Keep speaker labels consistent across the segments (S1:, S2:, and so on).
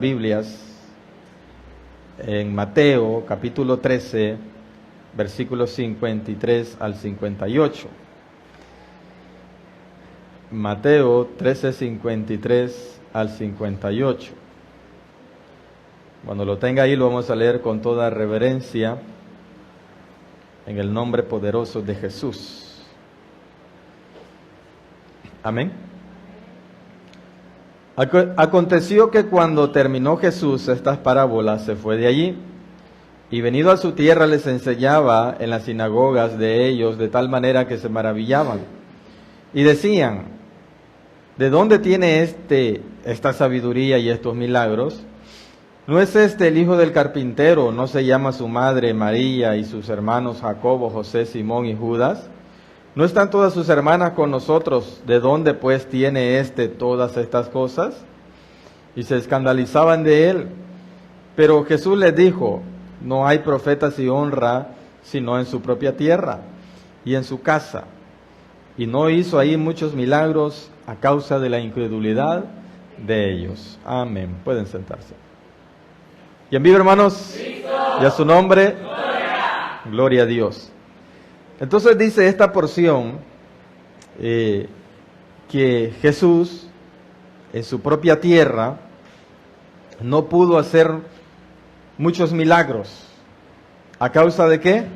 S1: Biblias en Mateo capítulo 13, versículos 53 al 58. Mateo 13, 53 al 58. Cuando lo tenga ahí lo vamos a leer con toda reverencia en el nombre poderoso de Jesús. Amén. Aconteció que cuando terminó Jesús estas parábolas, se fue de allí, y venido a su tierra les enseñaba en las sinagogas de ellos, de tal manera que se maravillaban, y decían: ¿de dónde tiene esta sabiduría y estos milagros? ¿No es este el hijo del carpintero? ¿No se llama su madre María y sus hermanos Jacobo, José, Simón y Judas? ¿No están todas sus hermanas con nosotros? ¿De dónde pues tiene todas estas cosas? Y se escandalizaban de él. Pero Jesús les dijo: no hay profeta sin honra sino en su propia tierra y en su casa. Y no hizo ahí muchos milagros a causa de la incredulidad de ellos. Amén. Pueden sentarse. ¿Quién vive, hermanos?
S2: Cristo.
S1: Y a su nombre,
S2: Gloria.
S1: Gloria a Dios. Entonces dice esta porción que Jesús en su propia tierra no pudo hacer muchos milagros. ¿A causa de qué?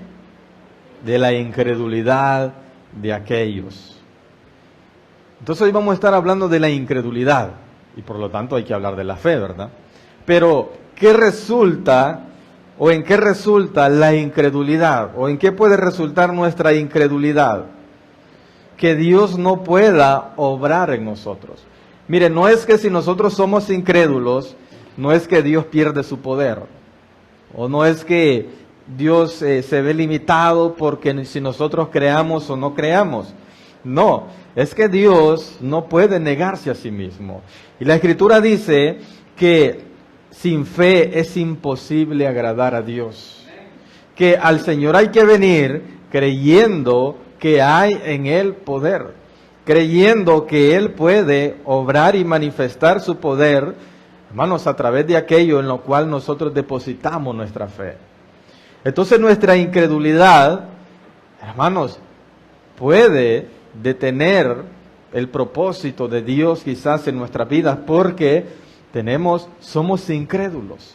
S1: De la incredulidad de aquellos. Entonces hoy vamos a estar hablando de la incredulidad y por lo tanto hay que hablar de la fe, ¿verdad? Pero ¿qué resulta o en qué resulta la incredulidad? ¿O en qué puede resultar nuestra incredulidad? Que Dios no pueda obrar en nosotros. Mire, no es que si nosotros somos incrédulos, no es que Dios pierde su poder. O no es que Dios se ve limitado porque si nosotros creamos o no creamos. No, es que Dios no puede negarse a sí mismo. Y la Escritura dice que sin fe es imposible agradar a Dios. Que al Señor hay que venir creyendo que hay en Él poder, creyendo que Él puede obrar y manifestar su poder, hermanos, a través de aquello en lo cual nosotros depositamos nuestra fe. Entonces nuestra incredulidad, hermanos, puede detener el propósito de Dios quizás en nuestras vidas, porque somos incrédulos.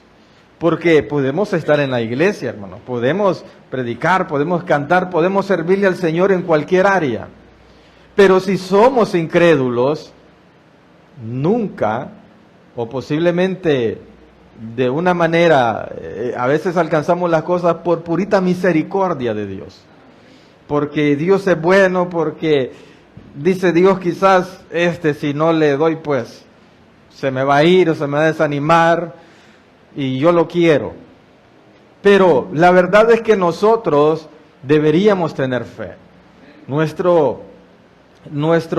S1: Porque podemos estar en la iglesia, hermanos, podemos predicar, podemos cantar, podemos servirle al Señor en cualquier área. Pero si somos incrédulos, nunca, o posiblemente de una manera, a veces alcanzamos las cosas por purita misericordia de Dios. Porque Dios es bueno, porque dice Dios quizás, si no le doy pues se me va a ir o se me va a desanimar y yo lo quiero. Pero la verdad es que nosotros deberíamos tener fe. Nuestro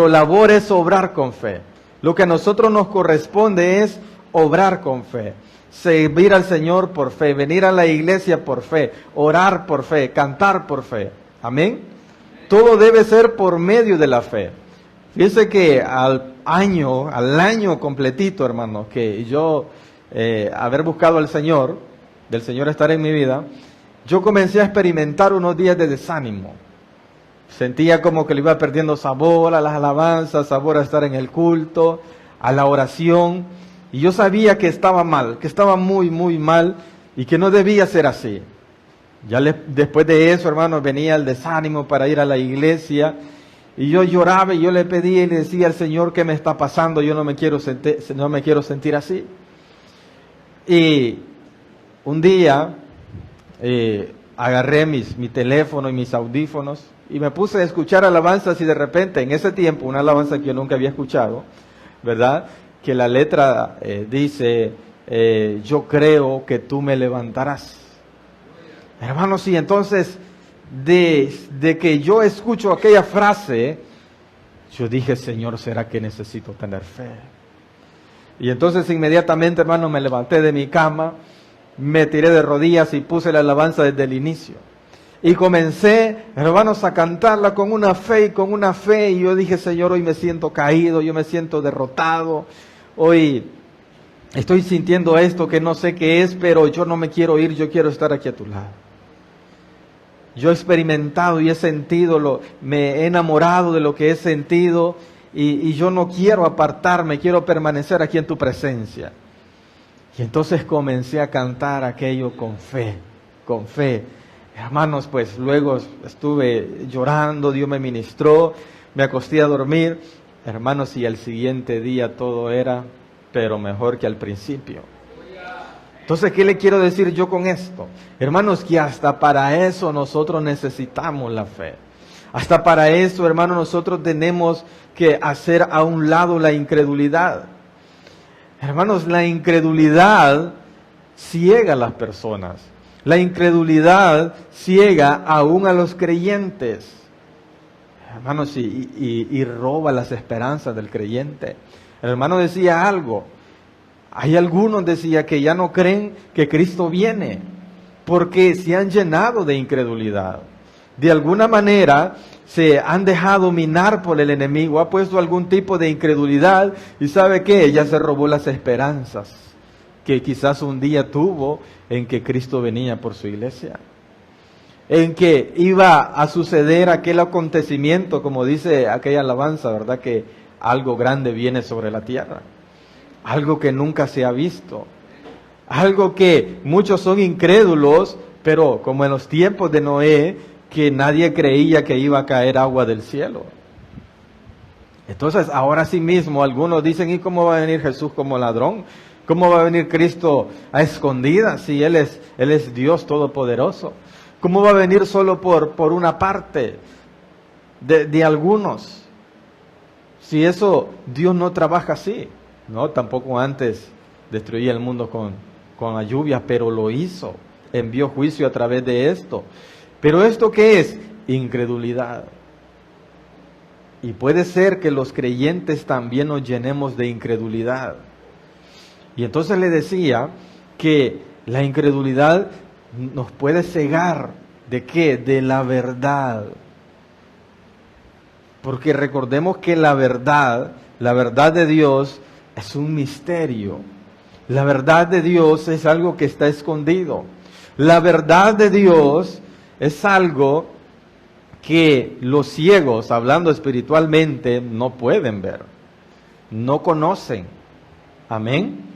S1: labor es obrar con fe. Lo que a nosotros nos corresponde es obrar con fe. Servir al Señor por fe, venir a la iglesia por fe, orar por fe, cantar por fe. Amén. Todo debe ser por medio de la fe. Fíjense que al año completito, hermanos, que yo haber buscado al Señor, del Señor estar en mi vida, yo comencé a experimentar unos días de desánimo. Sentía como que le iba perdiendo sabor a las alabanzas, sabor a estar en el culto, a la oración, y yo sabía que estaba mal, que estaba muy, muy mal, y que no debía ser así. Después de eso, hermanos, venía el desánimo para ir a la iglesia, y yo lloraba y yo le pedía y le decía al Señor: ¿qué me está pasando? Yo no me quiero sentir así. Y un día agarré mi teléfono y mis audífonos y me puse a escuchar alabanzas, y de repente, en ese tiempo, una alabanza que yo nunca había escuchado, ¿verdad? Que la letra dice: yo creo que tú me levantarás. Hermanos, y entonces de que yo escucho aquella frase, yo dije: Señor, ¿será que necesito tener fe? Y entonces inmediatamente, hermano, me levanté de mi cama, me tiré de rodillas y puse la alabanza desde el inicio. Y comencé, hermanos, a cantarla con una fe, y yo dije: Señor, hoy me siento caído, yo me siento derrotado, hoy Estoy sintiendo esto que no sé qué es, pero yo no me quiero ir, yo quiero estar aquí a tu lado. Yo he experimentado y he sentido, me he enamorado de lo que he sentido y yo no quiero apartarme, quiero permanecer aquí en tu presencia. Y entonces comencé a cantar aquello con fe, con fe. Hermanos, pues luego estuve llorando, Dios me ministró, me acosté a dormir. Hermanos, y al siguiente día todo era, pero mejor que al principio. Entonces, ¿qué le quiero decir yo con esto? Hermanos, que hasta para eso nosotros necesitamos la fe. Hasta para eso, hermanos, nosotros tenemos que hacer a un lado la incredulidad. Hermanos, la incredulidad ciega a las personas. La incredulidad ciega aún a los creyentes. Hermanos, y roba las esperanzas del creyente. El hermano decía algo. Hay algunos, decía, que ya no creen que Cristo viene, porque se han llenado de incredulidad. De alguna manera se han dejado minar por el enemigo, ha puesto algún tipo de incredulidad y ¿sabe qué? Ella se robó las esperanzas que quizás un día tuvo en que Cristo venía por su iglesia. En que iba a suceder aquel acontecimiento, como dice aquella alabanza, ¿verdad? Que algo grande viene sobre la tierra. Algo que nunca se ha visto. Algo que muchos son incrédulos, pero como en los tiempos de Noé, que nadie creía que iba a caer agua del cielo. Entonces, ahora sí mismo, algunos dicen, ¿y cómo va a venir Jesús como ladrón? ¿Cómo va a venir Cristo a escondidas si Él es Dios Todopoderoso? ¿Cómo va a venir solo por una parte de algunos? Si eso, Dios no trabaja así. No, tampoco antes destruía el mundo con la lluvia, pero lo hizo. Envió juicio a través de esto. Pero ¿esto qué es? Incredulidad. Y puede ser que los creyentes también nos llenemos de incredulidad. Y entonces le decía que la incredulidad nos puede cegar. ¿De qué? De la verdad. Porque recordemos que la verdad de Dios es un misterio. La verdad de Dios es algo que está escondido. La verdad de Dios es algo que los ciegos, hablando espiritualmente, no pueden ver, no conocen. Amén.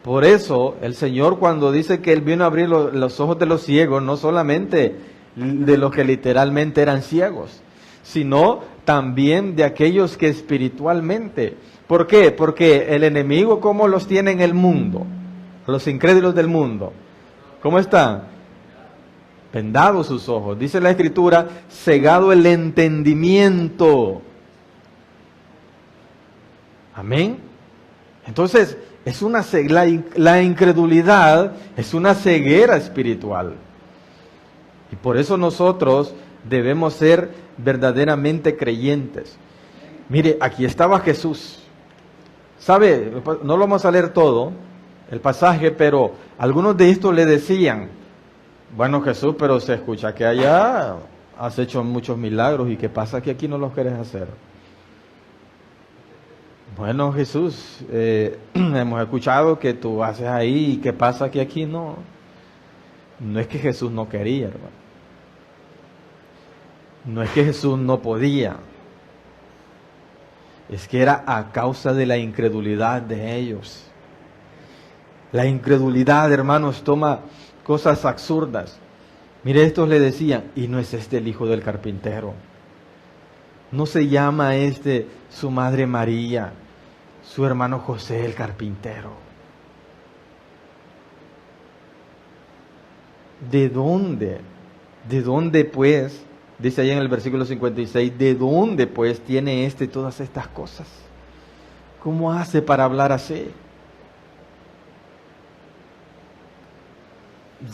S1: Por eso el Señor, cuando dice que Él vino a abrir los ojos de los ciegos, no solamente de los que literalmente eran ciegos, sino también de aquellos que espiritualmente. ¿Por qué? Porque el enemigo, ¿cómo los tiene en el mundo? Los incrédulos del mundo, ¿cómo están? Vendados sus ojos. Dice la Escritura, cegado el entendimiento. Amén. Entonces, la incredulidad es una ceguera espiritual. Y por eso nosotros debemos ser verdaderamente creyentes. Mire, aquí estaba Jesús. ¿Sabe? No lo vamos a leer todo, el pasaje, pero algunos de estos le decían, bueno Jesús, pero se escucha que allá has hecho muchos milagros y ¿qué pasa que aquí no los quieres hacer? Bueno Jesús, hemos escuchado que tú haces ahí y ¿qué pasa que aquí no? No es que Jesús no quería, hermano. No es que Jesús no podía. Es que era a causa de la incredulidad de ellos. La incredulidad, hermanos, toma cosas absurdas. Mire, estos le decían, ¿y no es este el hijo del carpintero? ¿No se llama su madre María, su hermano José el carpintero? ¿De dónde? ¿De dónde pues? Dice ahí en el versículo 56, ¿de dónde pues tiene todas estas cosas? ¿Cómo hace para hablar así?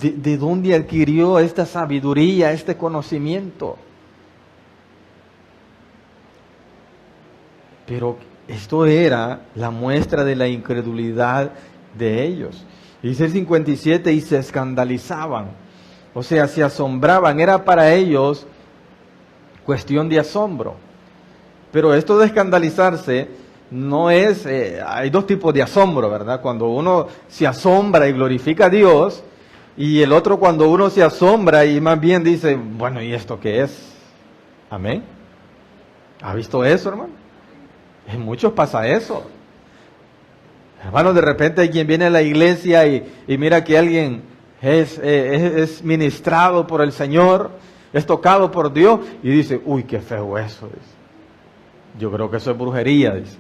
S1: ¿De dónde adquirió esta sabiduría, este conocimiento? Pero esto era la muestra de la incredulidad de ellos. Dice el 57, y se escandalizaban. O sea, se asombraban. Era para ellos cuestión de asombro. Pero esto de escandalizarse no es, hay dos tipos de asombro, ¿verdad? Cuando uno se asombra y glorifica a Dios, y el otro cuando uno se asombra y más bien dice, bueno, ¿y esto qué es? Amén. ¿Ha visto eso, hermano? En muchos pasa eso. Hermano, de repente hay quien viene a la iglesia y mira que alguien es ministrado por el Señor, es tocado por Dios, y dice, uy, qué feo eso, dice. Yo creo que eso es brujería, dice.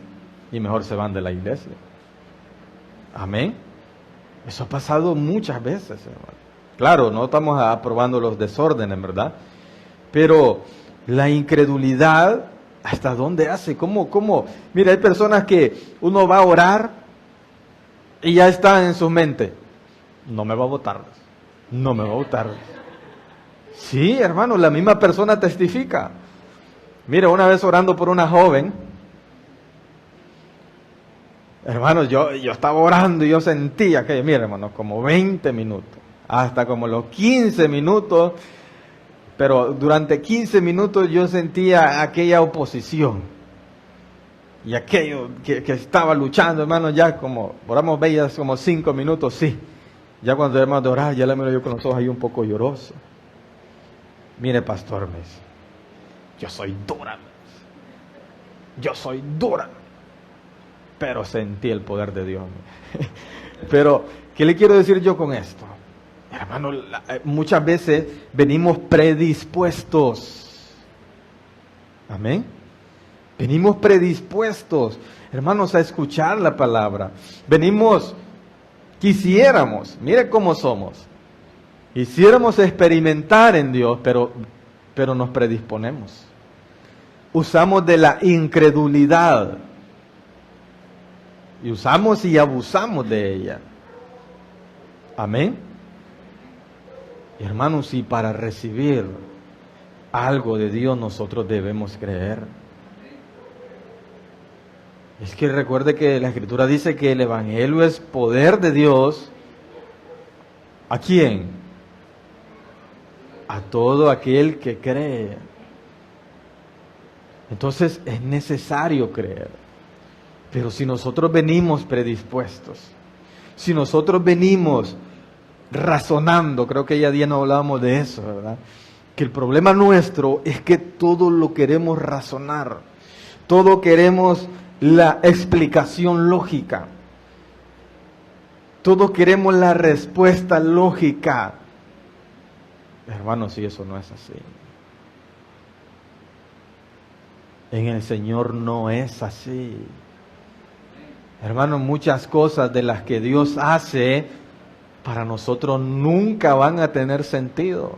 S1: Y mejor se van de la iglesia. Amén. Eso ha pasado muchas veces, hermano. Claro, no estamos aprobando los desórdenes, ¿verdad? Pero la incredulidad, ¿hasta dónde hace? ¿Cómo? Mira, hay personas que uno va a orar y ya está en su mente. No me va a votar. No me va a votar. Sí, hermano, la misma persona testifica. Mira, una vez orando por una joven, hermano, yo estaba orando y yo sentía que, mira, hermano, como 20 minutos, hasta como los 15 minutos, pero durante 15 minutos yo sentía aquella oposición y aquello que estaba luchando, hermano, ya como, oramos bellas como 5 minutos, sí. Ya cuando debemos de orar, ya la miro yo con los ojos ahí un poco lloroso. Mire, pastor, me dice, yo soy dura, yo soy dura, pero sentí el poder de Dios. Pero, ¿qué le quiero decir yo con esto? Hermano, muchas veces venimos predispuestos. Amén. Venimos predispuestos, hermanos, a escuchar la palabra. Quisiéramos, mire cómo somos. Quisiéramos experimentar en Dios, pero nos predisponemos. Usamos de la incredulidad. Y usamos y abusamos de ella. Amén. Y hermanos, y para recibir algo de Dios nosotros debemos creer. Es que recuerde que la Escritura dice que el Evangelio es poder de Dios. ¿A quién? A todo aquel que cree. Entonces es necesario creer. Pero si nosotros venimos predispuestos, si nosotros venimos razonando, creo que ya día no hablábamos de eso, ¿verdad? Que el problema nuestro es que todo lo queremos razonar, todo queremos la explicación lógica, todo queremos la respuesta lógica. Hermanos, si eso no es así. En el Señor no es así. Hermanos, muchas cosas de las que Dios hace para nosotros nunca van a tener sentido.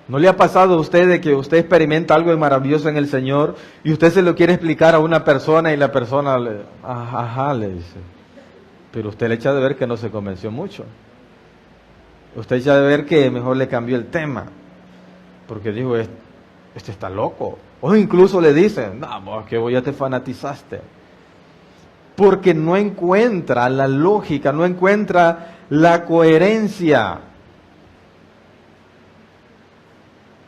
S1: ¿No le ha pasado a usted de que usted experimenta algo maravilloso en el Señor y usted se lo quiere explicar a una persona y la persona le dice? Pero usted le echa de ver que no se convenció mucho. Usted echa de ver que mejor le cambió el tema. Porque dijo, este está loco. O incluso le dicen, no, que vos ya te fanatizaste. Porque no encuentra la lógica, no encuentra la coherencia.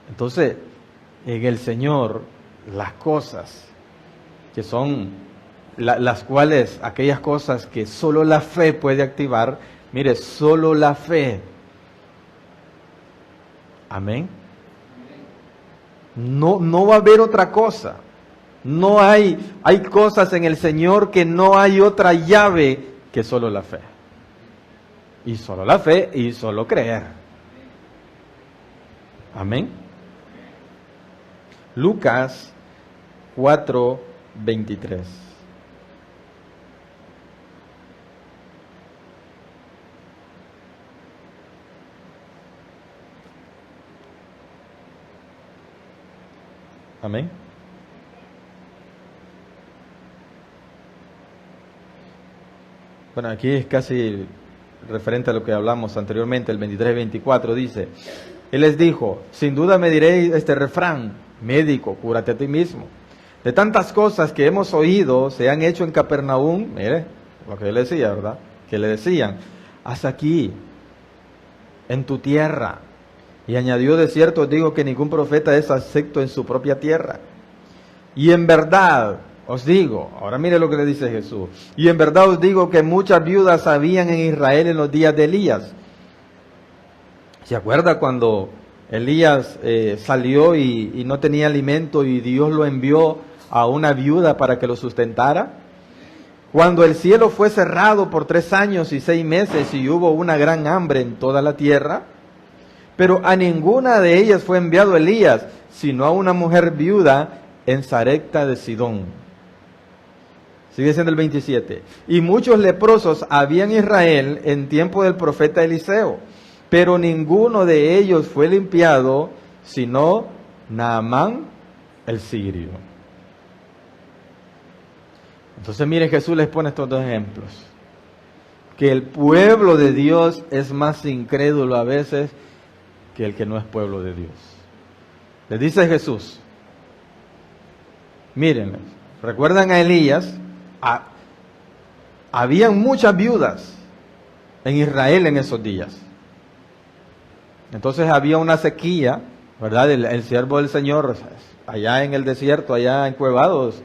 S1: Entonces, en el Señor, las cosas que son las cuales, aquellas cosas que solo la fe puede activar, mire, solo la fe. Amén. No va a haber otra cosa. No hay cosas en el Señor que no hay otra llave que solo la fe. Y solo la fe y solo creer. Amén. Lucas 4:23. Amén. Bueno, aquí es casi referente a lo que hablamos anteriormente, el 23 y 24 dice, Él les dijo, sin duda me diréis este refrán, médico, cúrate a ti mismo. De tantas cosas que hemos oído se han hecho en Capernaum, mire, lo que él decía, ¿verdad? Que le decían, haz aquí, en tu tierra. Y añadió, de cierto os digo que ningún profeta es acepto en su propia tierra. Y en verdad, os digo, ahora mire lo que le dice Jesús, y en verdad os digo que muchas viudas habían en Israel en los días de Elías. ¿Se acuerda cuando Elías salió y no tenía alimento y Dios lo envió a una viuda para que lo sustentara? Cuando el cielo fue cerrado por 3 años y 6 meses y hubo una gran hambre en toda la tierra, pero a ninguna de ellas fue enviado Elías, sino a una mujer viuda en Sarepta de Sidón. Sigue siendo el 27. Y muchos leprosos había en Israel en tiempo del profeta Eliseo, pero ninguno de ellos fue limpiado, sino Naamán el sirio. Entonces mire, Jesús les pone estos 2 ejemplos. Que el pueblo de Dios es más incrédulo a veces que el que no es pueblo de Dios. Les dice Jesús, miren, recuerdan a Elías, habían muchas viudas en Israel en esos días. Entonces había una sequía, ¿verdad? El siervo del Señor, allá en el desierto, allá encuevados,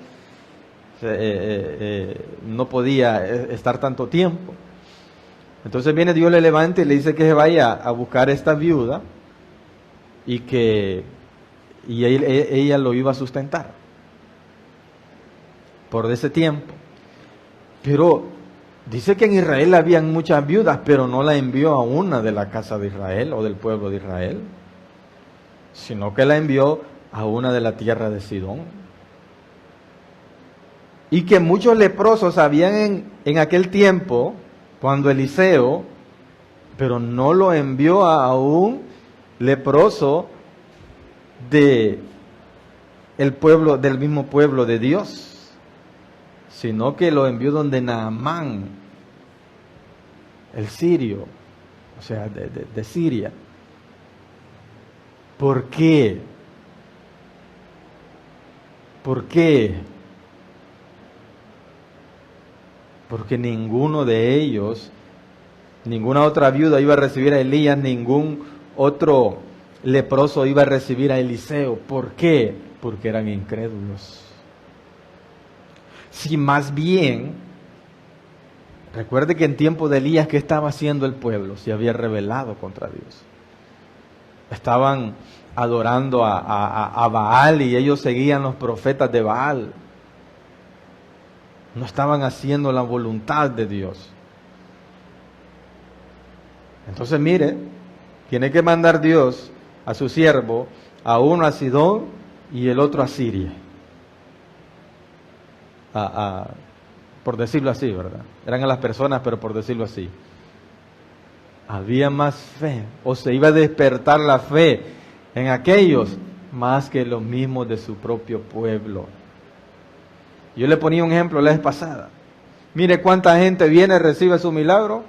S1: no podía estar tanto tiempo. Entonces viene Dios, le levanta y le dice que se vaya a buscar a esta viuda y que ella lo iba a sustentar por ese tiempo. Pero dice que en Israel habían muchas viudas, pero no la envió a una de la casa de Israel o del pueblo de Israel, sino que la envió a una de la tierra de Sidón. Y que muchos leprosos habían en aquel tiempo, cuando Eliseo, pero no lo envió a un leproso del mismo pueblo de Dios, sino que lo envió donde Naamán, el sirio, o sea, de Siria. ¿Por qué? ¿Por qué? Porque ninguno de ellos, ninguna otra viuda iba a recibir a Elías, ningún otro leproso iba a recibir a Eliseo. ¿Por qué? Porque eran incrédulos. Si más bien, recuerde que en tiempo de Elías, ¿qué estaba haciendo el pueblo? Se había rebelado contra Dios. Estaban adorando a Baal y ellos seguían los profetas de Baal. No estaban haciendo la voluntad de Dios. Entonces mire, tiene que mandar Dios a su siervo, a uno a Sidón y el otro a Siria. Por decirlo así, ¿verdad? Eran a las personas, pero por decirlo así. Había más fe, o se iba a despertar la fe en aquellos más que los mismos de su propio pueblo. Yo le ponía un ejemplo la vez pasada. Mire cuánta gente viene y recibe su milagro.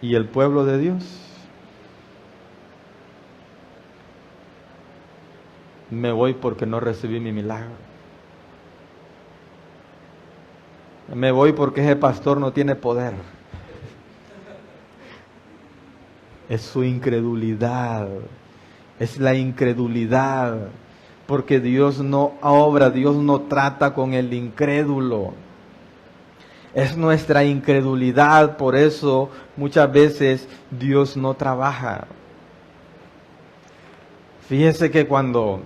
S1: ¿Y el pueblo de Dios? Me voy porque no recibí mi milagro. Me voy porque ese pastor no tiene poder. Es su incredulidad. Es la incredulidad, porque Dios no obra, Dios no trata con el incrédulo. Es nuestra incredulidad, por eso muchas veces Dios no trabaja. Fíjese que cuando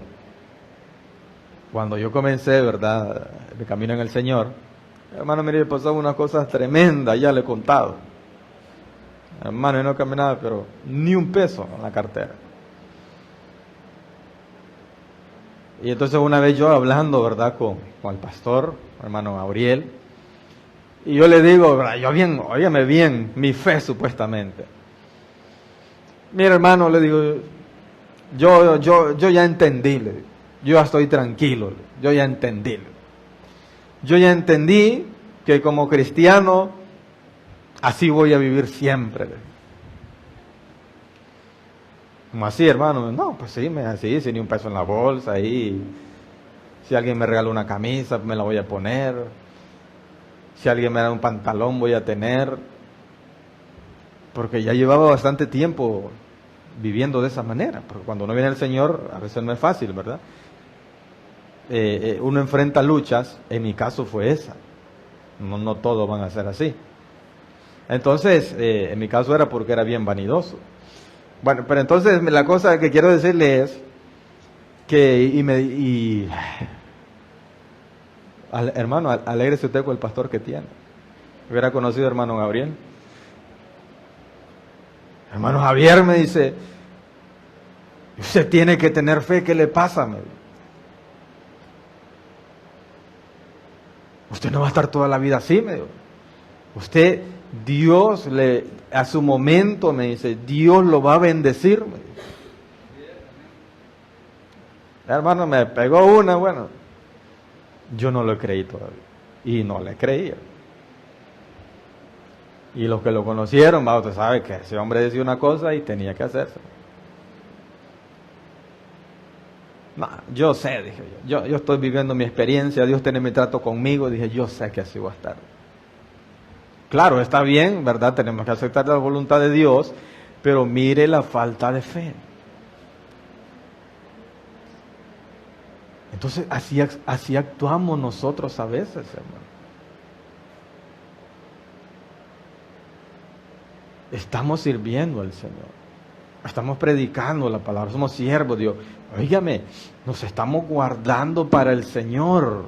S1: yo comencé, ¿verdad?, mi camino en el Señor, hermano, mire, pasaba una cosa tremenda, ya le he contado. Hermano, yo no caminaba, pero ni un peso en la cartera. Y entonces una vez yo hablando, ¿verdad?, con el pastor, hermano Auriel, y yo le digo, ¿verdad?, yo bien, óyeme bien, mi fe supuestamente. Mira, hermano, le digo, yo ya entendí, yo ya estoy tranquilo, yo ya entendí. Yo ya entendí que como cristiano, así voy a vivir siempre. Como así, hermano, no, pues sí, así, sin ni un peso en la bolsa, ahí. Si alguien me regala una camisa, me la voy a poner. Si alguien me da un pantalón, voy a tener. Porque ya llevaba bastante tiempo viviendo de esa manera, porque cuando uno viene al Señor, a veces no es fácil, ¿verdad? Uno enfrenta luchas, en mi caso fue esa, no todos van a ser así. Entonces, en mi caso era porque era bien vanidoso. Bueno, pero entonces la cosa que quiero decirle es que, hermano, alégrese usted con el pastor que tiene. Hubiera conocido a hermano Gabriel. Hermano Javier me dice, usted tiene que tener fe, ¿qué le pasa? Me dice. Usted no va a estar toda la vida así, me dijo. Usted, Dios, a su momento, me dice, Dios lo va a bendecir. Me dice. Hermano, me pegó una, bueno, yo no lo creí todavía. Y no le creía. Y los que lo conocieron, usted sabe que ese hombre decía una cosa y tenía que hacerse. No, yo sé, dije yo estoy viviendo mi experiencia, Dios tiene mi trato conmigo, dije, yo sé que así va a estar. Claro, está bien, ¿verdad? Tenemos que aceptar la voluntad de Dios, pero mire la falta de fe. Entonces, así actuamos nosotros a veces, hermano. Estamos sirviendo al Señor. Estamos predicando la palabra, somos siervos de Dios. Óigame, nos estamos guardando para el Señor.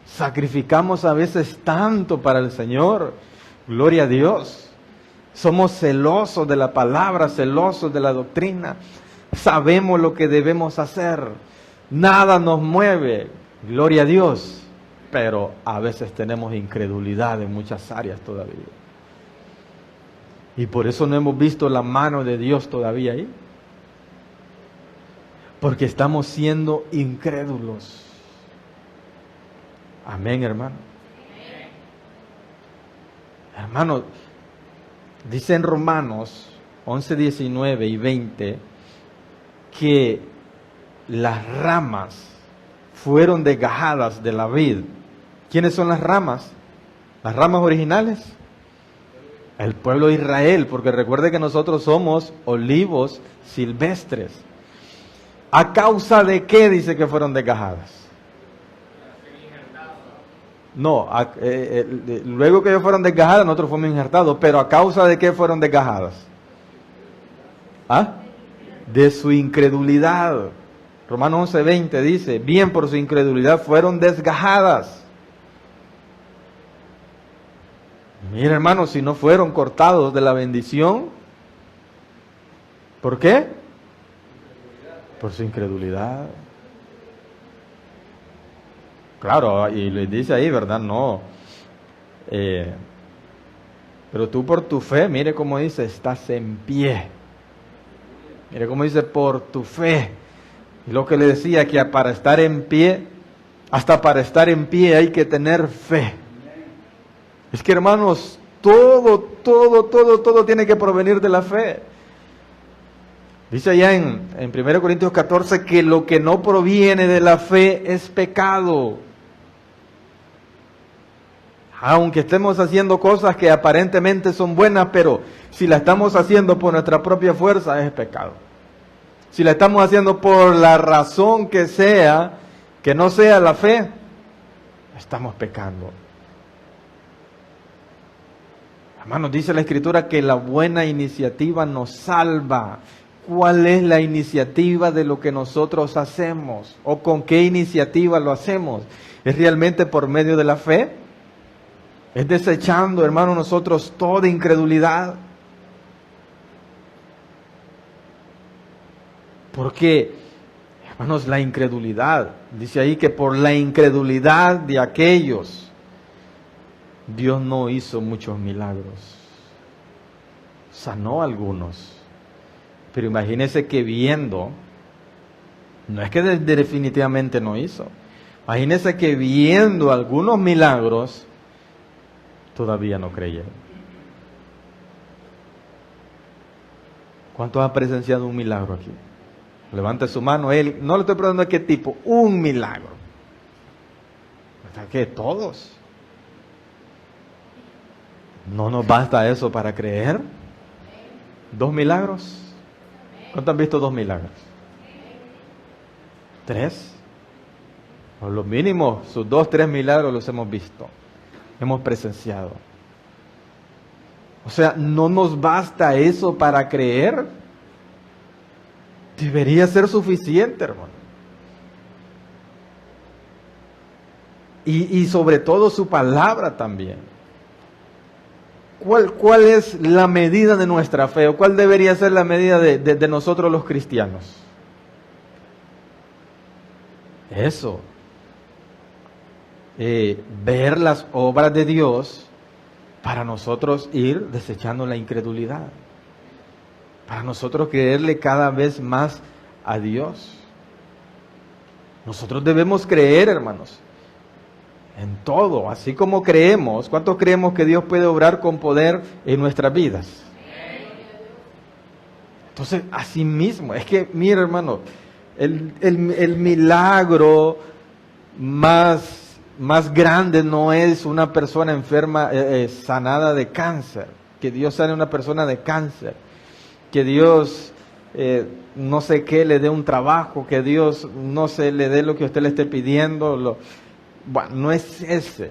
S1: Sacrificamos a veces tanto para el Señor. Gloria a Dios. Somos celosos de la palabra, celosos de la doctrina. Sabemos lo que debemos hacer. Nada nos mueve. Gloria a Dios. Pero a veces tenemos incredulidad en muchas áreas todavía. Y por eso no hemos visto la mano de Dios todavía ahí. Porque estamos siendo incrédulos. Amén, hermano. Hermano, dice en Romanos 11, 19 y 20 que las ramas fueron desgajadas de la vid. ¿Quiénes son las ramas? Las ramas originales. El pueblo de Israel, porque recuerde que nosotros somos olivos silvestres. ¿A causa de qué dice que fueron desgajadas? No, luego que ellos fueron desgajadas, nosotros fuimos injertados, pero ¿a causa de qué fueron desgajadas? ¿Ah? De su incredulidad. Romanos 11:20 dice, bien por su incredulidad fueron desgajadas. Mira, hermanos, si no fueron cortados de la bendición, ¿por qué? Por su incredulidad. Claro, y les dice ahí, ¿verdad? No. Pero tú por tu fe, mire cómo dice, estás en pie. Mire cómo dice, por tu fe. Y lo que le decía, que para estar en pie, hasta para estar en pie hay que tener fe. Es que, hermanos, todo tiene que provenir de la fe. Dice allá en 1 Corintios 14 que lo que no proviene de la fe es pecado. Aunque estemos haciendo cosas que aparentemente son buenas, pero si la estamos haciendo por nuestra propia fuerza, es pecado. Si la estamos haciendo por la razón que sea, que no sea la fe, estamos pecando. Hermanos, dice la Escritura que la buena iniciativa nos salva. ¿Cuál es la iniciativa de lo que nosotros hacemos? ¿O con qué iniciativa lo hacemos? ¿Es realmente por medio de la fe? ¿Es desechando, hermanos, nosotros toda incredulidad? Porque, hermanos, la incredulidad, dice ahí que por la incredulidad de aquellos, Dios no hizo muchos milagros. Sanó a algunos. Pero imagínese que viendo, no es que definitivamente no hizo. Imagínese que viendo algunos milagros, todavía no creyeron. ¿Cuántos han presenciado un milagro aquí? Levante su mano. Él, no le estoy preguntando de qué tipo, un milagro. ¿Hasta qué? Todos. ¿No nos basta eso para creer? ¿2 milagros? ¿Cuántos han visto 2 milagros? 3. Por lo mínimo, sus 2, 3 milagros los hemos visto, hemos presenciado. O sea, ¿no nos basta eso para creer? Debería ser suficiente, hermano. Y sobre todo su palabra también. ¿Cuál es la medida de nuestra fe? ¿O cuál debería ser la medida de nosotros los cristianos? Eso. Ver las obras de Dios para nosotros ir desechando la incredulidad. Para nosotros creerle cada vez más a Dios. Nosotros debemos creer, hermanos, en todo, así como creemos. ¿Cuántos creemos que Dios puede obrar con poder en nuestras vidas? Entonces, así mismo, es que, mira, hermano, el milagro más grande no es una persona enferma, sanada de cáncer, que Dios sane a una persona de cáncer, que Dios no sé qué le dé un trabajo, que Dios no se le dé lo que usted le esté pidiendo. Bueno, no es ese.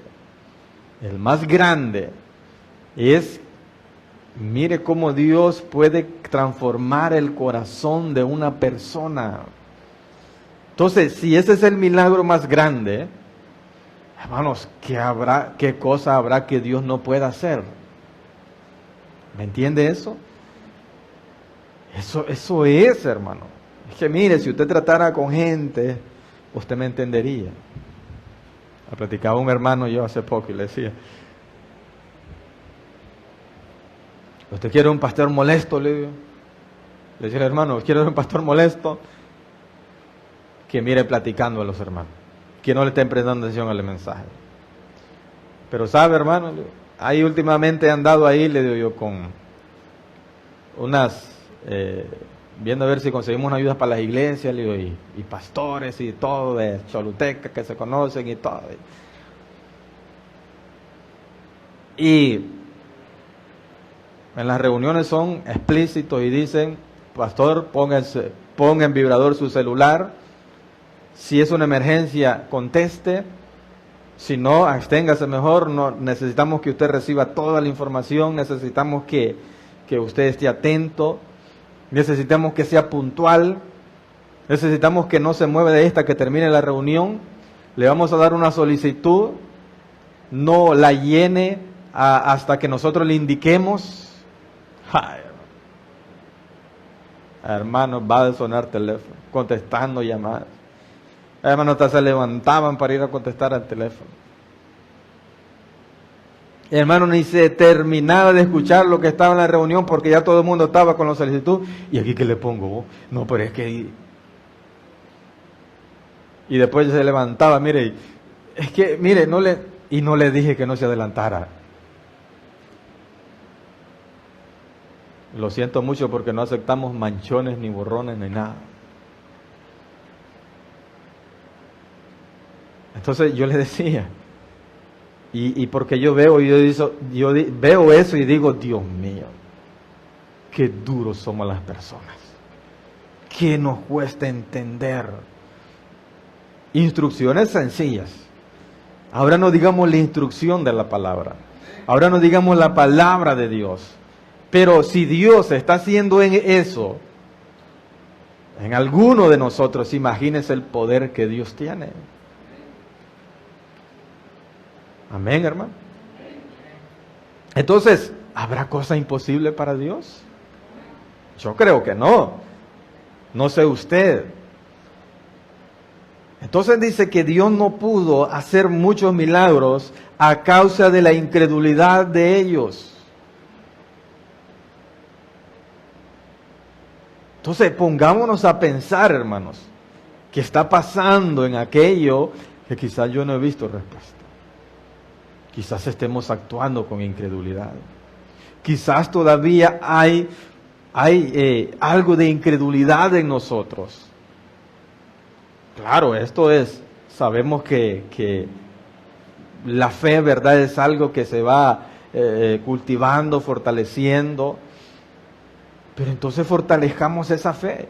S1: El más grande es, mire cómo Dios puede transformar el corazón de una persona. Entonces, si ese es el milagro más grande, hermanos, ¿qué cosa habrá que Dios no pueda hacer? ¿Me entiende eso? Eso es, hermano. Es que mire, si usted tratara con gente, usted me entendería. Platicaba un hermano yo hace poco y le decía, ¿usted quiere un pastor molesto? Le digo. Le decía al hermano, ¿quiere un pastor molesto? Que mire platicando a los hermanos, que no le estén prestando atención al mensaje. Pero sabe, hermano, ahí últimamente he andado ahí, le digo yo, con unas, viendo a ver si conseguimos una ayuda para las iglesias, le digo, y pastores y todo de Choluteca que se conocen y todo. Y en las reuniones son explícitos y dicen, pastor, ponga en vibrador su celular, si es una emergencia, conteste, si no, absténgase mejor, no, necesitamos que usted reciba toda la información, necesitamos que usted esté atento, necesitamos que sea puntual, necesitamos que no se mueva de esta que termine la reunión, le vamos a dar una solicitud, no la llene hasta que nosotros le indiquemos. Ay, hermano, va a sonar teléfono, contestando llamadas. Hermanos, hasta se levantaban para ir a contestar al teléfono. Hermano, ni se terminaba de escuchar lo que estaba en la reunión porque ya todo el mundo estaba con la solicitud. ¿Y aquí qué le pongo? No, pero es que... Y después se levantaba, mire, es que, mire, no le dije que no se adelantara. Lo siento mucho porque no aceptamos manchones, ni borrones, ni nada. Entonces yo le decía, y porque yo veo eso y digo, Dios mío, qué duros somos las personas, qué nos cuesta entender. Instrucciones sencillas. Ahora no digamos la instrucción de la palabra, ahora no digamos la palabra de Dios, pero si Dios está haciendo en eso, en alguno de nosotros, imagínese el poder que Dios tiene. Amén, hermano. Entonces, ¿habrá cosa imposible para Dios? Yo creo que no. No sé usted. Entonces dice que Dios no pudo hacer muchos milagros a causa de la incredulidad de ellos. Entonces, pongámonos a pensar, hermanos, ¿qué está pasando en aquello que quizás yo no he visto respuesta? Quizás estemos actuando con incredulidad. Quizás todavía hay algo de incredulidad en nosotros. Claro, sabemos que la fe, ¿verdad?, es algo que se va cultivando, fortaleciendo. Pero entonces fortalezcamos esa fe.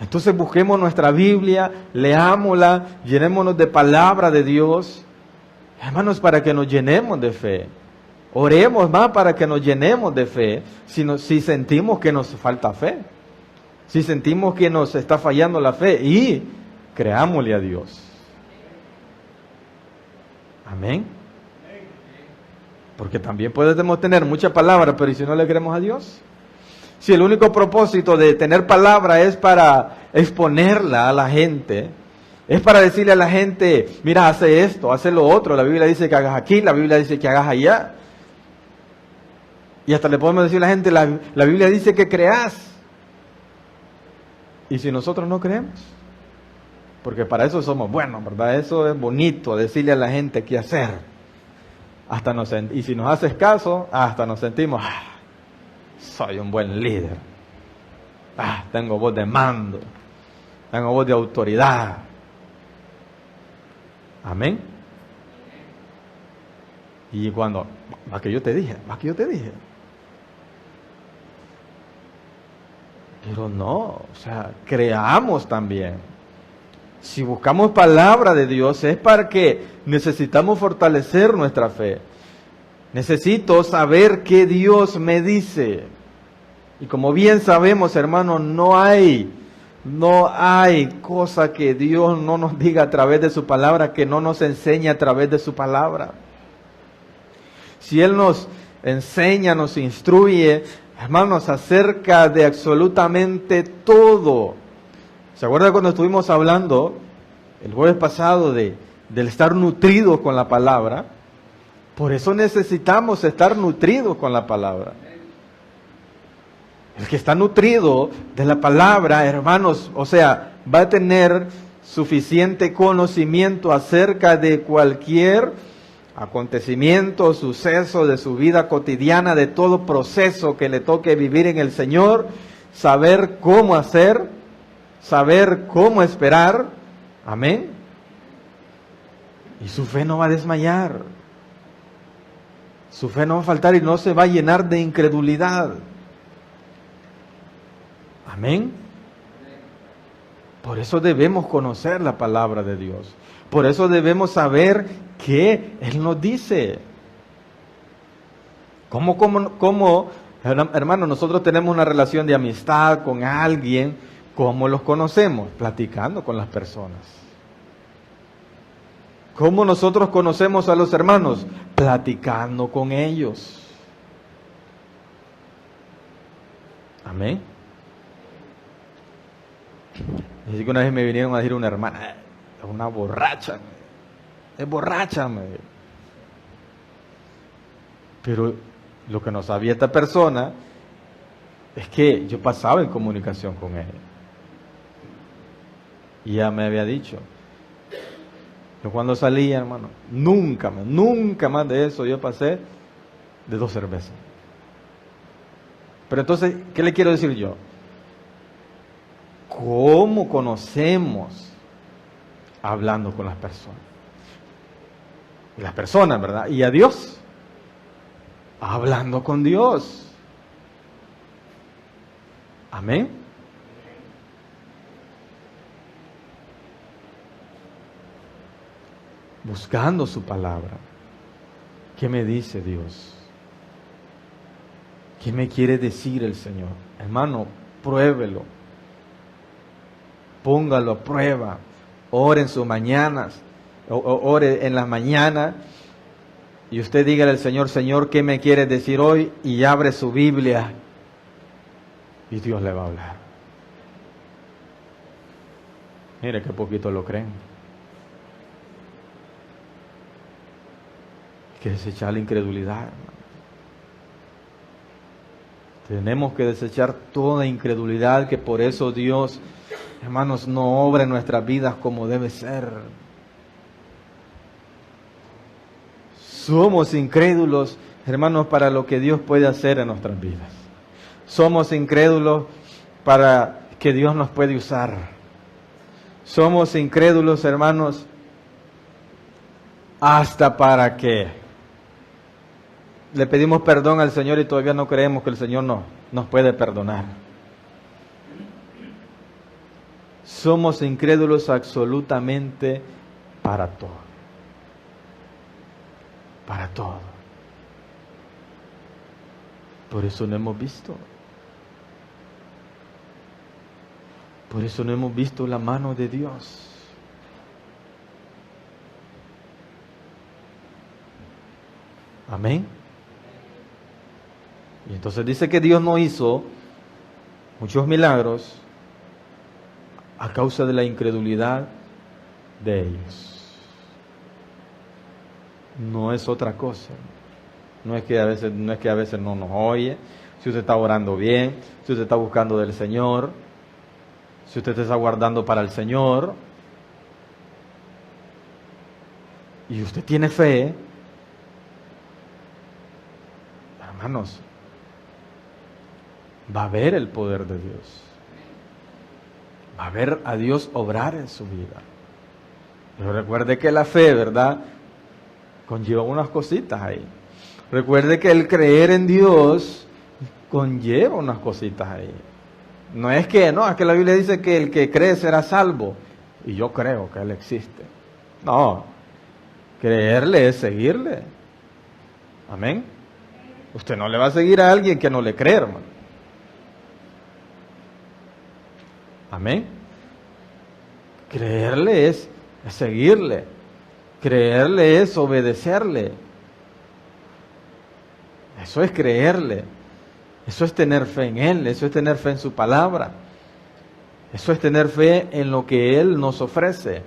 S1: Entonces busquemos nuestra Biblia, leámosla, llenémonos de palabra de Dios, hermanos, para que nos llenemos de fe. Oremos más para que nos llenemos de fe si sentimos que nos falta fe, si sentimos que nos está fallando la fe, y creámosle a Dios. Amén. Porque también podemos tener mucha palabra, pero ¿y si no le creemos a Dios? Si el único propósito de tener palabra es para exponerla a la gente, es para decirle a la gente, mira, hace esto, hace lo otro, la Biblia dice que hagas aquí, la Biblia dice que hagas allá. Y hasta le podemos decir a la gente, la Biblia dice que creas. ¿Y si nosotros no creemos? Porque para eso somos buenos, ¿verdad? Eso es bonito, decirle a la gente qué hacer. Y si nos haces caso, hasta nos sentimos, soy un buen líder. Tengo voz de mando. Tengo voz de autoridad. Amén. Y cuando, va que yo te dije. Pero no, o sea, creamos también. Si buscamos palabra de Dios es para que necesitamos fortalecer nuestra fe. Necesito saber qué Dios me dice. Y como bien sabemos, hermanos, no hay cosa que Dios no nos diga a través de su palabra, que no nos enseñe a través de su palabra. Si Él nos enseña, nos instruye, hermanos, acerca de absolutamente todo. ¿Se acuerdan cuando estuvimos hablando el jueves pasado del estar nutridos con la palabra? Por eso necesitamos estar nutridos con la palabra. El que está nutrido de la palabra, hermanos, o sea, va a tener suficiente conocimiento acerca de cualquier acontecimiento, suceso de su vida cotidiana, de todo proceso que le toque vivir en el Señor, saber cómo hacer, saber cómo esperar. Amén. Y su fe no va a desmayar. Su fe no va a faltar y no se va a llenar de incredulidad. Amén. Por eso debemos conocer la palabra de Dios. Por eso debemos saber qué Él nos dice. ¿Cómo, hermano, nosotros tenemos una relación de amistad con alguien? ¿Cómo los conocemos? Platicando con las personas. ¿Cómo nosotros conocemos a los hermanos? Platicando con ellos. Amén. Así que una vez me vinieron a decir una hermana, una borracha, es borracha. Pero lo que no sabía esta persona es que yo pasaba en comunicación con ella. Y ella me había dicho, yo cuando salía, hermano, nunca más de eso yo pasé de 2 cervezas. Pero entonces, ¿qué le quiero decir yo? ¿Cómo conocemos? Hablando con las personas. Y las personas, ¿verdad? Y a Dios. Hablando con Dios. Amén. Buscando su palabra. ¿Qué me dice Dios? ¿Qué me quiere decir el Señor? Hermano, pruébelo. Póngalo a prueba. Ore en sus mañanas. Ore en las mañanas. Y usted dígale al Señor, Señor, ¿qué me quiere decir hoy? Y abre su Biblia. Y Dios le va a hablar. Mire qué poquito lo creen. Hay que desechar la incredulidad, hermano. Tenemos que desechar toda incredulidad, que por eso Dios, hermanos, no obra en nuestras vidas como debe ser. Somos incrédulos, hermanos, para lo que Dios puede hacer en nuestras vidas. Somos incrédulos para que Dios nos puede usar. Somos incrédulos, hermanos, hasta para que le pedimos perdón al Señor y todavía no creemos que el Señor nos puede perdonar. Somos incrédulos absolutamente para todo. Para todo. Por eso no hemos visto. Por eso no hemos visto la mano de Dios. Amén. Y entonces dice que Dios no hizo muchos milagros a causa de la incredulidad de ellos. No es otra cosa. No es que a veces no nos oye. Si usted está orando bien, si usted está buscando del Señor, si usted está guardando para el Señor y usted tiene fe, hermanos, va a ver el poder de Dios. Va a ver a Dios obrar en su vida. Pero recuerde que la fe, ¿verdad?, conlleva unas cositas ahí. Recuerde que el creer en Dios conlleva unas cositas ahí. No es que la Biblia dice que el que cree será salvo. Y yo creo que Él existe. No, creerle es seguirle. Amén. Usted no le va a seguir a alguien que no le cree, hermano. Amén. Creerle es seguirle. Creerle es obedecerle. Eso es creerle. Eso es tener fe en Él. Eso es tener fe en su palabra. Eso es tener fe en lo que Él nos ofrece.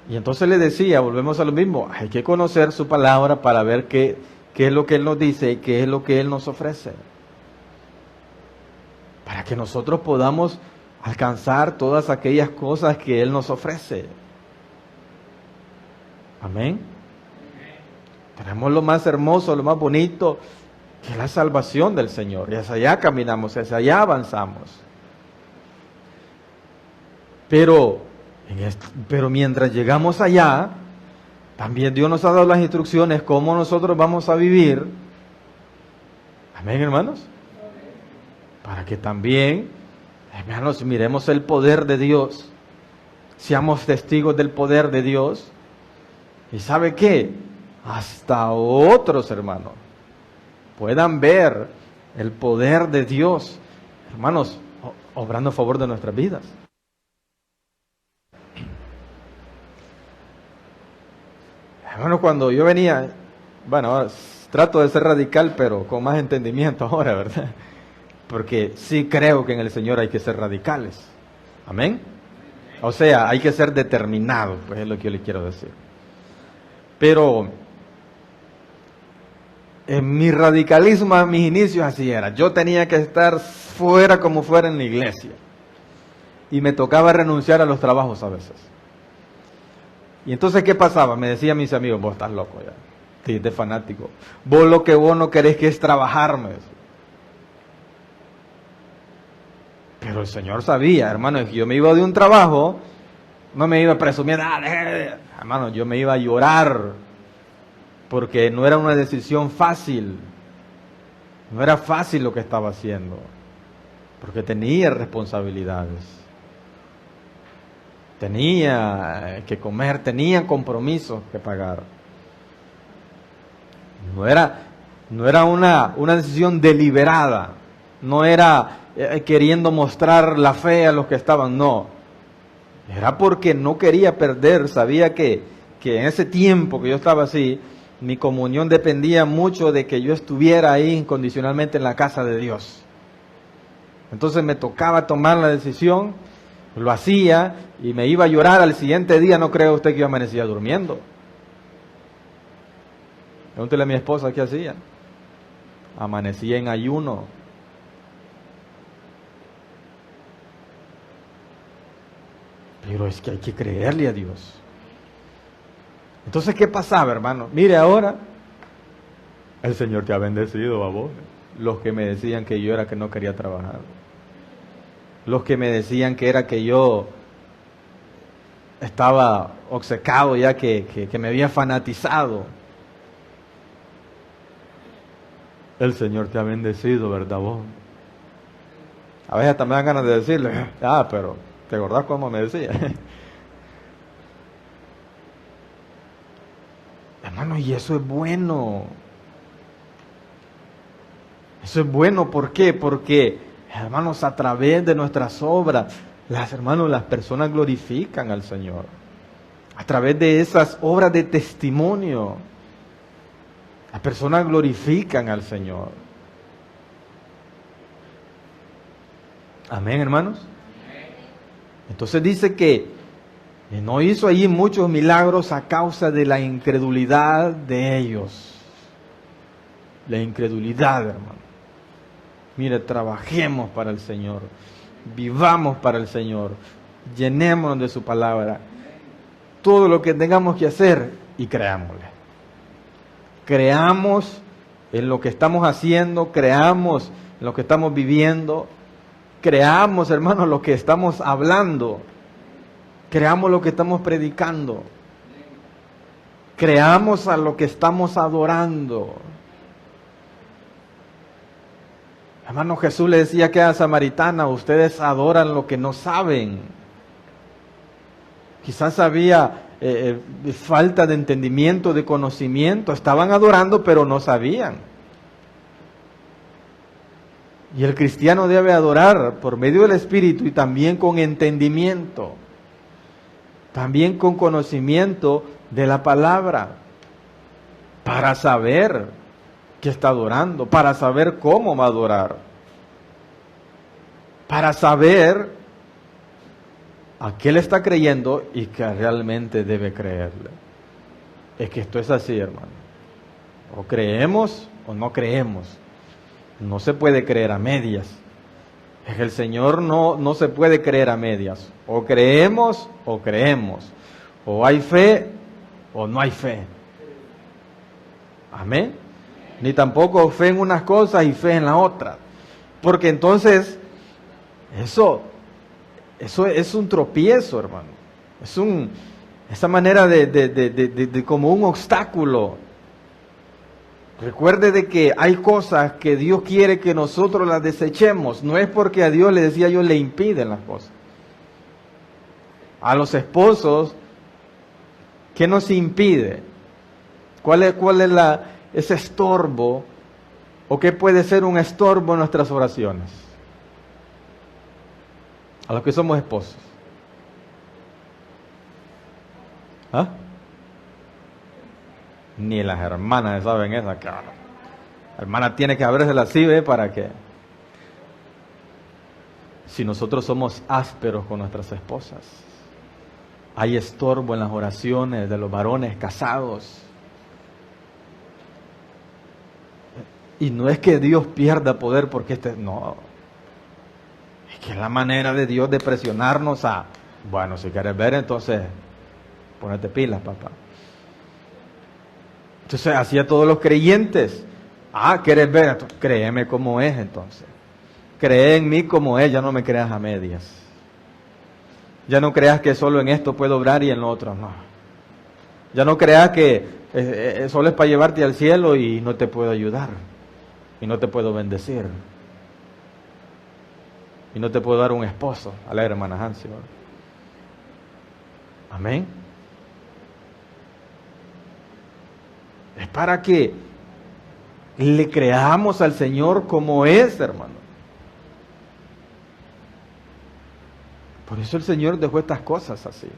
S1: Y entonces le decía, volvemos a lo mismo, hay que conocer su palabra para ver qué es lo que Él nos dice y qué es lo que Él nos ofrece. Para que nosotros podamos alcanzar todas aquellas cosas que Él nos ofrece. Amén. Tenemos lo más hermoso, lo más bonito, que es la salvación del Señor. Y hacia allá caminamos, hacia allá avanzamos. Pero mientras llegamos allá, también Dios nos ha dado las instrucciones cómo nosotros vamos a vivir. Amén, hermanos. Para que también, hermanos, miremos el poder de Dios. Seamos testigos del poder de Dios. ¿Y sabe qué? Hasta otros, hermanos, puedan ver el poder de Dios, hermanos, obrando a favor de nuestras vidas. Hermanos, cuando yo venía, bueno, trato de ser radical, pero con más entendimiento ahora, ¿verdad? Porque sí creo que en el Señor hay que ser radicales. Amén. O sea, hay que ser determinados, pues es lo que yo le quiero decir. Pero en mi radicalismo a mis inicios así era. Yo tenía que estar fuera como fuera en la iglesia. Y me tocaba renunciar a los trabajos a veces. Y entonces, ¿qué pasaba? Me decían mis amigos, vos estás loco ya. Sí, de fanático. Vos lo que vos no querés que es trabajarme. Pero el Señor sabía, hermano, que yo me iba de un trabajo, no me iba a presumir, hermano, yo me iba a llorar, porque no era una decisión fácil, no era fácil lo que estaba haciendo, porque tenía responsabilidades, tenía que comer, tenía compromisos que pagar. No era una decisión deliberada, no era queriendo mostrar la fe a los que estaban, no. Era porque no quería perder, sabía que en ese tiempo que yo estaba así, mi comunión dependía mucho de que yo estuviera ahí incondicionalmente en la casa de Dios. Entonces me tocaba tomar la decisión, lo hacía y me iba a llorar al siguiente día, no cree usted que yo amanecía durmiendo. Pregúntele a mi esposa qué hacía. Amanecía en ayuno. Pero es que hay que creerle a Dios. Entonces, ¿qué pasaba, hermano? Mire ahora, el Señor te ha bendecido a vos. Los que me decían que yo era que no quería trabajar. Los que me decían que era que yo estaba obcecado ya, que me había fanatizado. El Señor te ha bendecido, ¿verdad vos? A veces hasta me dan ganas de decirle, pero ¿te acordás cómo me decía? Hermano, y eso es bueno. Eso es bueno, ¿por qué? Porque, hermanos, a través de nuestras obras, las personas glorifican al Señor. A través de esas obras de testimonio, las personas glorifican al Señor. Amén, hermanos. Entonces dice que no hizo allí muchos milagros a causa de la incredulidad de ellos. La incredulidad, hermano. Mire, trabajemos para el Señor, vivamos para el Señor, llenémonos de su palabra. Todo lo que tengamos que hacer y creámosle. Creamos en lo que estamos haciendo, creamos en lo que estamos viviendo, creamos, hermanos, lo que estamos hablando, creamos lo que estamos predicando, creamos a lo que estamos adorando. Hermano, Jesús le decía que a la samaritana, ustedes adoran lo que no saben. Quizás había falta de entendimiento, de conocimiento. Estaban adorando, pero no sabían. Y el cristiano debe adorar por medio del Espíritu y también con entendimiento. También con conocimiento de la palabra. Para saber que está adorando, para saber cómo va a adorar. Para saber a qué le está creyendo y que realmente debe creerle. Es que esto es así, hermano. O creemos o no creemos. No se puede creer a medias. Es que el Señor no se puede creer a medias. O creemos o creemos. O hay fe o no hay fe. Amén. Ni tampoco fe en unas cosas y fe en la otra. Porque entonces eso es un tropiezo, hermano. Esa manera de como un obstáculo. Recuerde de que hay cosas que Dios quiere que nosotros las desechemos. No es porque a Dios, le decía yo, le impiden las cosas. A los esposos, ¿qué nos impide? ¿Cuál es ese estorbo? ¿O qué puede ser un estorbo en nuestras oraciones? A los que somos esposos. ¿Ah? Ni las hermanas saben esa, claro. La hermana tiene que abrirse así, ¿ve? Para que, si nosotros somos ásperos con nuestras esposas, hay estorbo en las oraciones de los varones casados. Y no es que Dios pierda poder porque no. Es que es la manera de Dios de presionarnos a, bueno, si quieres ver, entonces, ponete pilas, papá. Entonces, así a todos los creyentes. ¿Quieres ver? Créeme como es, entonces. Cree en mí como es, ya no me creas a medias. Ya no creas que solo en esto puedo obrar y en lo otro no. Ya no creas que solo es para llevarte al cielo y no te puedo ayudar. Y no te puedo bendecir. Y no te puedo dar un esposo. A la hermana Hansi. Amén. Es para que le creamos al Señor como es, hermano. Por eso el Señor dejó estas cosas así.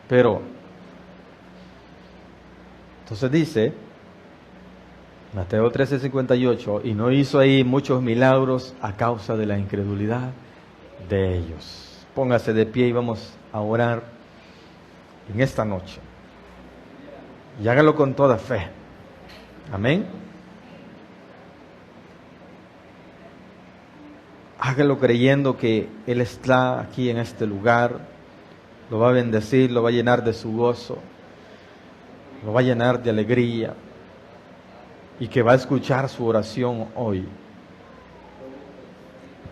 S1: Pero, entonces dice, Mateo 13:58, y no hizo ahí muchos milagros a causa de la incredulidad de ellos. Póngase de pie y vamos a orar en esta noche. Y hágalo con toda fe. Amén. Hágalo creyendo que Él está aquí en este lugar. Lo va a bendecir, lo va a llenar de su gozo. Lo va a llenar de alegría. Y que va a escuchar su oración hoy.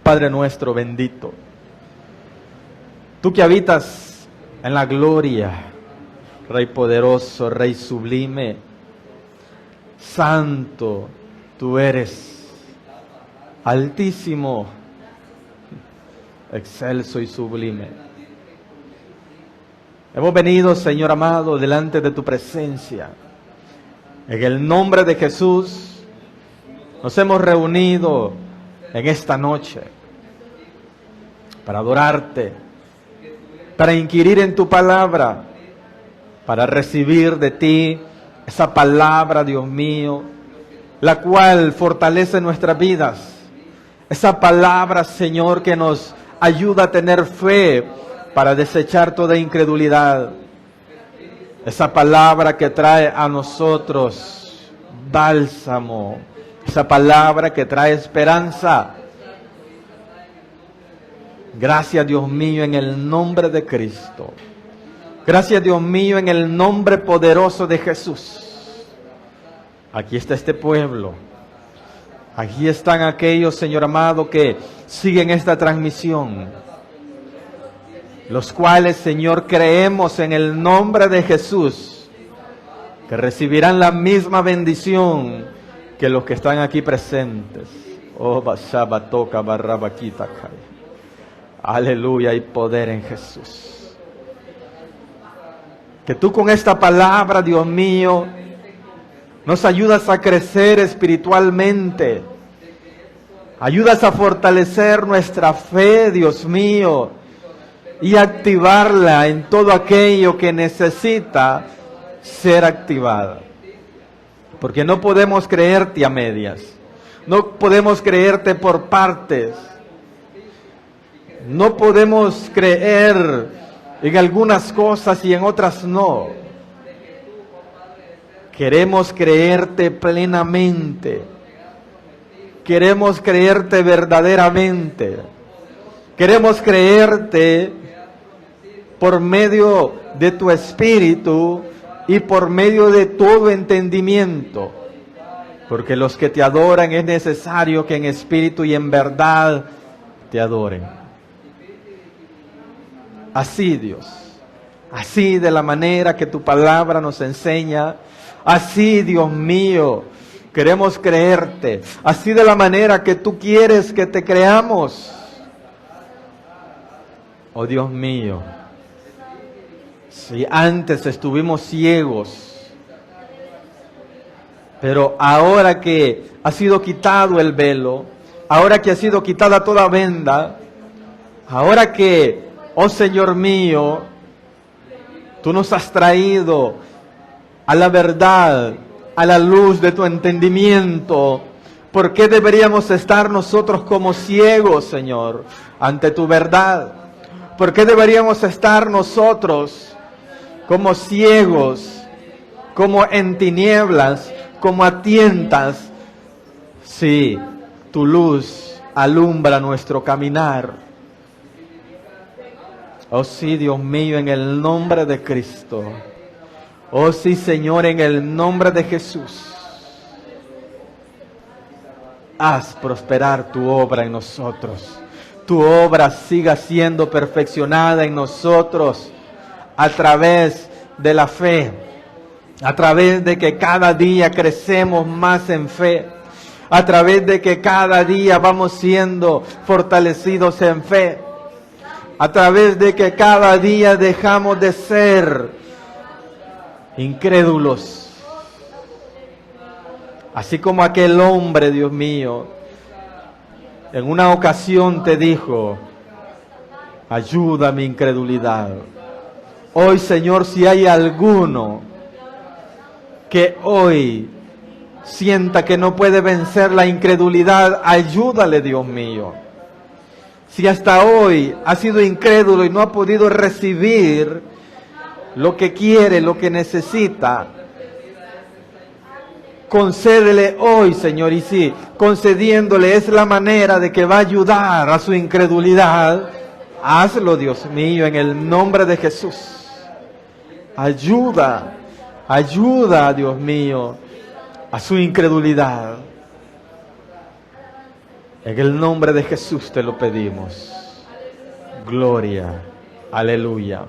S1: Padre nuestro bendito. Tú que habitas en la gloria, Rey poderoso, Rey sublime, santo tú eres, altísimo, excelso y sublime. Hemos venido, Señor amado, delante de tu presencia. En el nombre de Jesús nos hemos reunido en esta noche para adorarte, para inquirir en tu palabra, para recibir de ti esa palabra, Dios mío, la cual fortalece nuestras vidas. Esa palabra, Señor, que nos ayuda a tener fe para desechar toda incredulidad. Esa palabra que trae a nosotros bálsamo. Esa palabra que trae esperanza. Gracias, Dios mío, en el nombre de Cristo. Gracias, Dios mío, en el nombre poderoso de Jesús. Aquí está este pueblo. Aquí están aquellos, Señor amado, que siguen esta transmisión. Los cuales, Señor, creemos en el nombre de Jesús, que recibirán la misma bendición que los que están aquí presentes. Oh, Bashabatoka Barrabaquita. Aleluya, hay poder en Jesús. Que tú con esta palabra, Dios mío, nos ayudas a crecer espiritualmente. Ayudas a fortalecer nuestra fe, Dios mío, y activarla en todo aquello que necesita ser activada. Porque no podemos creerte a medias. No podemos creerte por partes. No podemos creer en algunas cosas y en otras no. Queremos creerte plenamente. Queremos creerte verdaderamente. Queremos creerte por medio de tu espíritu y por medio de todo entendimiento. Porque los que te adoran es necesario que en espíritu y en verdad te adoren. Así, Dios, así de la manera que tu palabra nos enseña, así, Dios mío, queremos creerte, así de la manera que tú quieres que te creamos. Oh Dios mío, si antes estuvimos ciegos, pero ahora que ha sido quitado el velo, ahora que ha sido quitada toda venda, ahora que, oh Señor mío, tú nos has traído a la verdad, a la luz de tu entendimiento. ¿Por qué deberíamos estar nosotros como ciegos, Señor, ante tu verdad? ¿Por qué deberíamos estar nosotros como ciegos, como en tinieblas, como a tientas, si tu luz alumbra nuestro caminar? Oh sí, Dios mío, en el nombre de Cristo. Oh sí, Señor, en el nombre de Jesús. Haz prosperar tu obra en nosotros. Tu obra siga siendo perfeccionada en nosotros a través de la fe. A través de que cada día crecemos más en fe. A través de que cada día vamos siendo fortalecidos en fe. A través de que cada día dejamos de ser incrédulos. Así como aquel hombre, Dios mío, en una ocasión te dijo, ayuda a mi incredulidad. Hoy, Señor, si hay alguno que hoy sienta que no puede vencer la incredulidad, ayúdale, Dios mío. Si hasta hoy ha sido incrédulo y no ha podido recibir lo que quiere, lo que necesita, concédele hoy, Señor, y si concediéndole es la manera de que va a ayudar a su incredulidad, hazlo, Dios mío, en el nombre de Jesús. Ayuda, Dios mío, a su incredulidad. En el nombre de Jesús te lo pedimos. Gloria, aleluya.